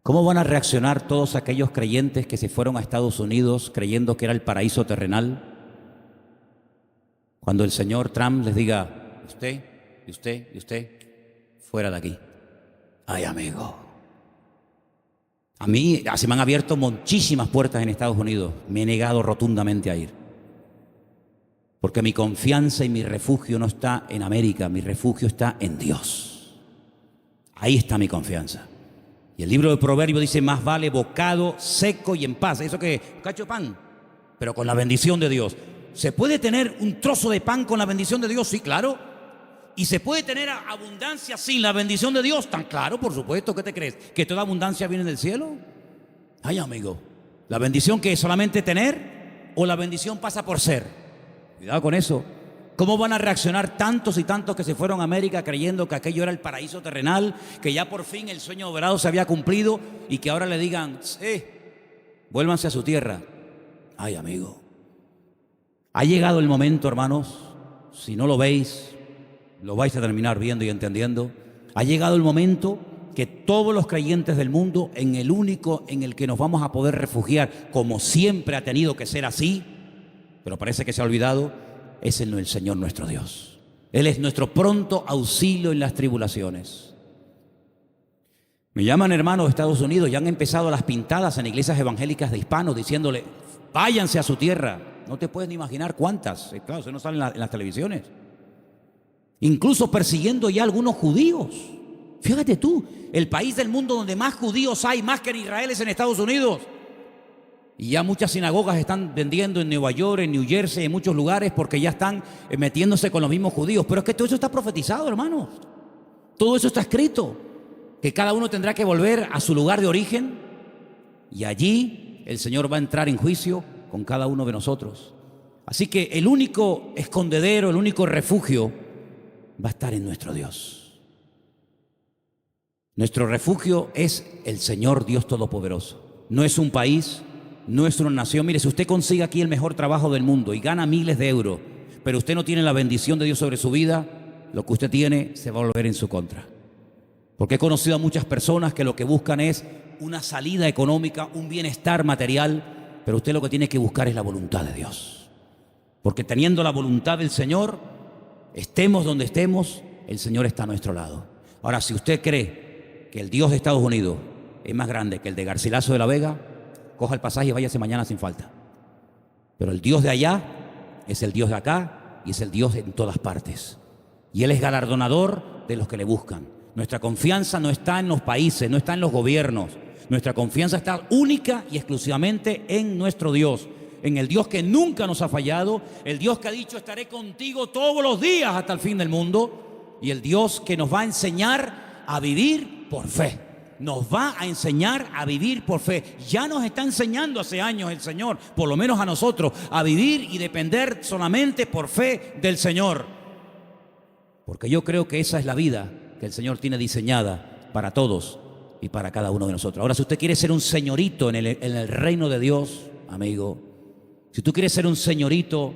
¿Cómo van a reaccionar todos aquellos creyentes que se fueron a Estados Unidos creyendo que era el paraíso terrenal? Cuando el señor Trump les diga, usted, y usted, y usted, fuera de aquí. Ay, amigo. A mí se me han abierto muchísimas puertas en Estados Unidos. Me he negado rotundamente a ir. Porque mi confianza y mi refugio no está en América, mi refugio está en Dios. Ahí está mi confianza. Y el libro de Proverbios dice, más vale bocado seco y en paz. ¿Eso qué? Un cacho de pan, pero con la bendición de Dios. ¿Se puede tener un trozo de pan con la bendición de Dios? Sí, claro. ¿Y se puede tener abundancia sin la bendición de Dios? Tan claro, por supuesto. ¿Qué te crees? ¿Que toda abundancia viene del cielo? Ay, amigo. ¿La bendición que es solamente tener o la bendición pasa por ser? Cuidado con eso. ¿Cómo van a reaccionar tantos y tantos que se fueron a América creyendo que aquello era el paraíso terrenal, que ya por fin el sueño dorado se había cumplido y que ahora le digan, vuélvanse a su tierra? Ay, amigo. Ha llegado el momento, hermanos, si no lo veis, lo vais a terminar viendo y entendiendo. Ha llegado el momento que todos los creyentes del mundo, en el único en el que nos vamos a poder refugiar, como siempre ha tenido que ser así, pero parece que se ha olvidado, es en el Señor nuestro Dios. Él es nuestro pronto auxilio en las tribulaciones. Me llaman hermanos de Estados Unidos, ya han empezado las pintadas en iglesias evangélicas de hispanos diciéndole, váyanse a su tierra. No te puedes ni imaginar cuántas. Claro, eso no sale en las televisiones. Incluso persiguiendo ya a algunos judíos. Fíjate tú, el país del mundo donde más judíos hay, más que en Israel, es en Estados Unidos. Y ya muchas sinagogas están vendiendo en Nueva York, en New Jersey, en muchos lugares, porque ya están metiéndose con los mismos judíos. Pero es que todo eso está profetizado, hermanos. Todo eso está escrito. Que cada uno tendrá que volver a su lugar de origen. Y allí el Señor va a entrar en juicio con cada uno de nosotros. Así que el único escondedero, el único refugio va a estar en nuestro Dios. Nuestro refugio es el Señor Dios Todopoderoso. no es un país, no es una nación. Mire, si usted consigue aquí el mejor trabajo del mundo y gana miles de euros, pero usted no tiene la bendición de Dios sobre su vida, lo que usted tiene se va a volver en su contra. Porque he conocido a muchas personas que lo que buscan es una salida económica, un bienestar material, pero usted lo que tiene que buscar es la voluntad de Dios. Porque teniendo la voluntad del Señor, estemos donde estemos, el Señor está a nuestro lado. Ahora, si usted cree que el Dios de Estados Unidos es más grande que el de Garcilaso de la Vega, coja el pasaje y váyase mañana sin falta. Pero el Dios de allá es el Dios de acá y es el Dios en todas partes. Y Él es galardonador de los que le buscan. Nuestra confianza no está en los países, no está en los gobiernos. Nuestra confianza está única y exclusivamente en nuestro Dios, en el Dios que nunca nos ha fallado, el Dios que ha dicho estaré contigo todos los días hasta el fin del mundo, y el Dios que nos va a enseñar a vivir por fe. Nos va a enseñar a vivir por fe. Ya nos está enseñando hace años el Señor, por lo menos a nosotros, a vivir y depender solamente por fe del Señor. Porque yo creo que esa es la vida que el Señor tiene diseñada para todos y para cada uno de nosotros. Ahora, si usted quiere ser un señorito en el reino de Dios, amigo, si tú quieres ser un señorito,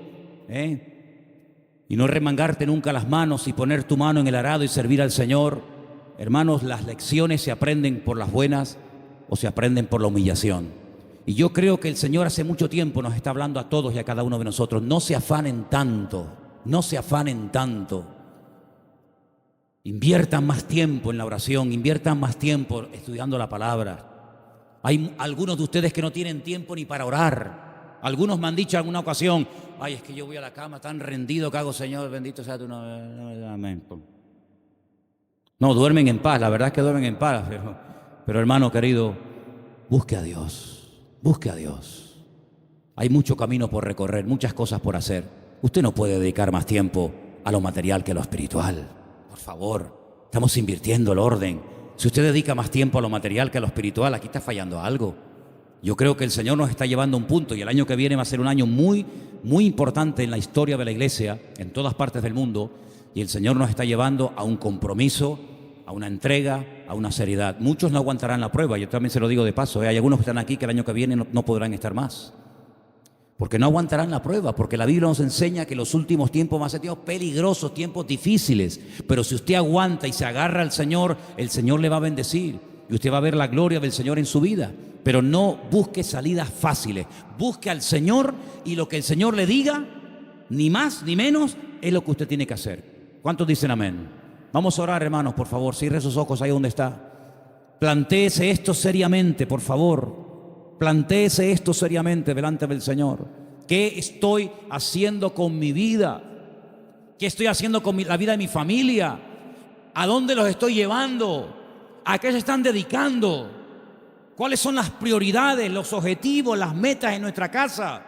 y no remangarte nunca las manos y poner tu mano en el arado y servir al Señor, hermanos, las lecciones se aprenden por las buenas o se aprenden por la humillación. Y yo creo que el Señor hace mucho tiempo nos está hablando a todos y a cada uno de nosotros. No se afanen tanto, no se afanen tanto. Inviertan más tiempo en la oración, inviertan más tiempo estudiando la palabra. Hay algunos de ustedes que no tienen tiempo ni para orar. Algunos me han dicho en alguna ocasión, ay, es que yo voy a la cama tan rendido que hago, Señor, bendito sea tu nombre. Amén. No, duermen en paz, la verdad es que duermen en paz, pero hermano querido, busque a Dios, busque a Dios. Hay mucho camino por recorrer, muchas cosas por hacer. Usted no puede dedicar más tiempo a lo material que a lo espiritual. Por favor, estamos invirtiendo el orden. Si usted dedica más tiempo a lo material que a lo espiritual, aquí está fallando algo. Yo creo que el Señor nos está llevando a un punto y el año que viene va a ser un año muy, muy importante en la historia de la iglesia, en todas partes del mundo, y el Señor nos está llevando a un compromiso, a una entrega, a una seriedad. Muchos no aguantarán la prueba, yo también se lo digo de paso, hay algunos que están aquí que el año que viene no podrán estar más. Porque no aguantarán la prueba, porque la Biblia nos enseña que los últimos tiempos van a ser tiempos peligrosos, tiempos difíciles. Pero si usted aguanta y se agarra al Señor, el Señor le va a bendecir y usted va a ver la gloria del Señor en su vida. Pero no busque salidas fáciles, busque al Señor y lo que el Señor le diga, ni más ni menos, es lo que usted tiene que hacer. ¿Cuántos dicen amén? Vamos a orar, hermanos, por favor, cierre sus ojos ahí donde está. Plantéese esto seriamente, por favor. Plantéese esto seriamente delante del Señor. ¿Qué estoy haciendo con mi vida? ¿Qué estoy haciendo con la vida de mi familia? ¿A dónde los estoy llevando? ¿A qué se están dedicando? ¿Cuáles son las prioridades, los objetivos, las metas en nuestra casa?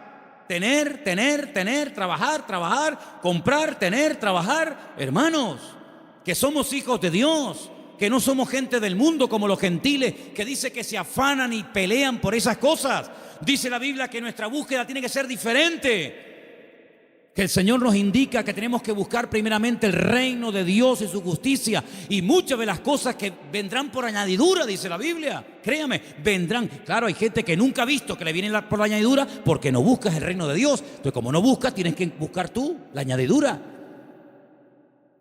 Tener, trabajar, comprar, trabajar. Hermanos, que somos hijos de Dios, que no somos gente del mundo como los gentiles, que dice que se afanan y pelean por esas cosas. Dice la Biblia que nuestra búsqueda tiene que ser diferente, que el Señor nos indica que tenemos que buscar primeramente el reino de Dios y su justicia, y muchas de las cosas que vendrán por añadidura, dice la Biblia, créame, vendrán. Claro, hay gente que nunca ha visto que le viene por la añadidura porque no buscas el reino de Dios. Entonces, como no buscas, tienes que buscar tú la añadidura.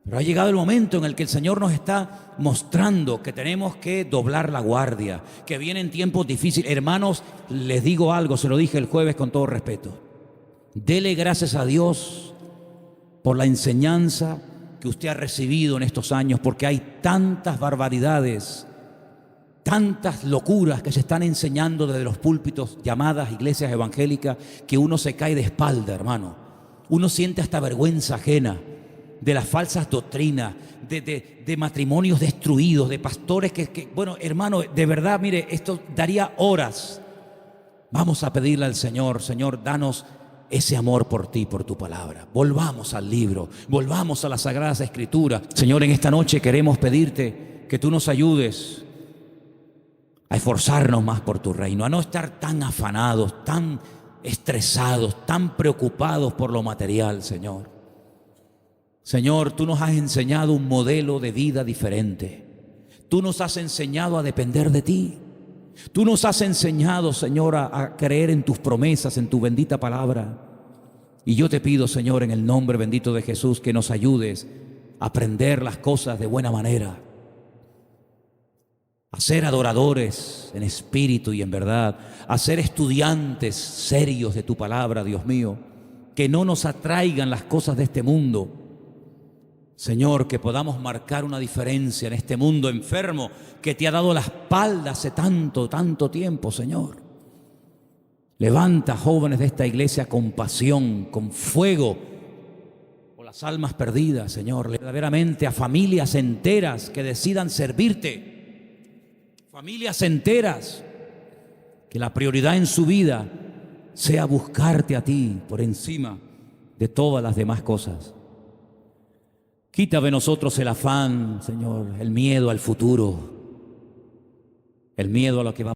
Pero ha llegado el momento en el que el Señor nos está mostrando que tenemos que doblar la guardia, que vienen tiempos difíciles. Hermanos, les digo algo, se lo dije el jueves con todo respeto. Dele gracias a Dios por la enseñanza que usted ha recibido en estos años, porque hay tantas barbaridades, tantas locuras que se están enseñando desde los púlpitos, llamadas iglesias evangélicas, que uno se cae de espalda, hermano. Uno siente hasta vergüenza ajena de las falsas doctrinas, de matrimonios destruidos, de pastores bueno, hermano, de verdad, mire, esto daría horas. Vamos a pedirle al Señor, Señor, danos ese amor por ti, por tu palabra. Volvamos al libro, volvamos a las Sagradas Escrituras. Señor, en esta noche queremos pedirte que tú nos ayudes a esforzarnos más por tu reino, a no estar tan afanados, tan estresados, tan preocupados por lo material, Señor. Señor, tú nos has enseñado un modelo de vida diferente. Tú nos has enseñado a depender de ti. Tú nos has enseñado, Señor, a creer en tus promesas, en tu bendita palabra. Y yo te pido, Señor, en el nombre bendito de Jesús, que nos ayudes a aprender las cosas de buena manera, a ser adoradores en espíritu y en verdad, a ser estudiantes serios de tu palabra, Dios mío, que no nos atraigan las cosas de este mundo. Señor, que podamos marcar una diferencia en este mundo enfermo que te ha dado la espalda hace tanto, tanto tiempo, Señor. Levanta jóvenes de esta iglesia con pasión, con fuego, por las almas perdidas, Señor. Verdaderamente a familias enteras que decidan servirte. Familias enteras que la prioridad en su vida sea buscarte a ti por encima de todas las demás cosas. Quita de nosotros el afán, Señor, el miedo al futuro, el miedo a lo que va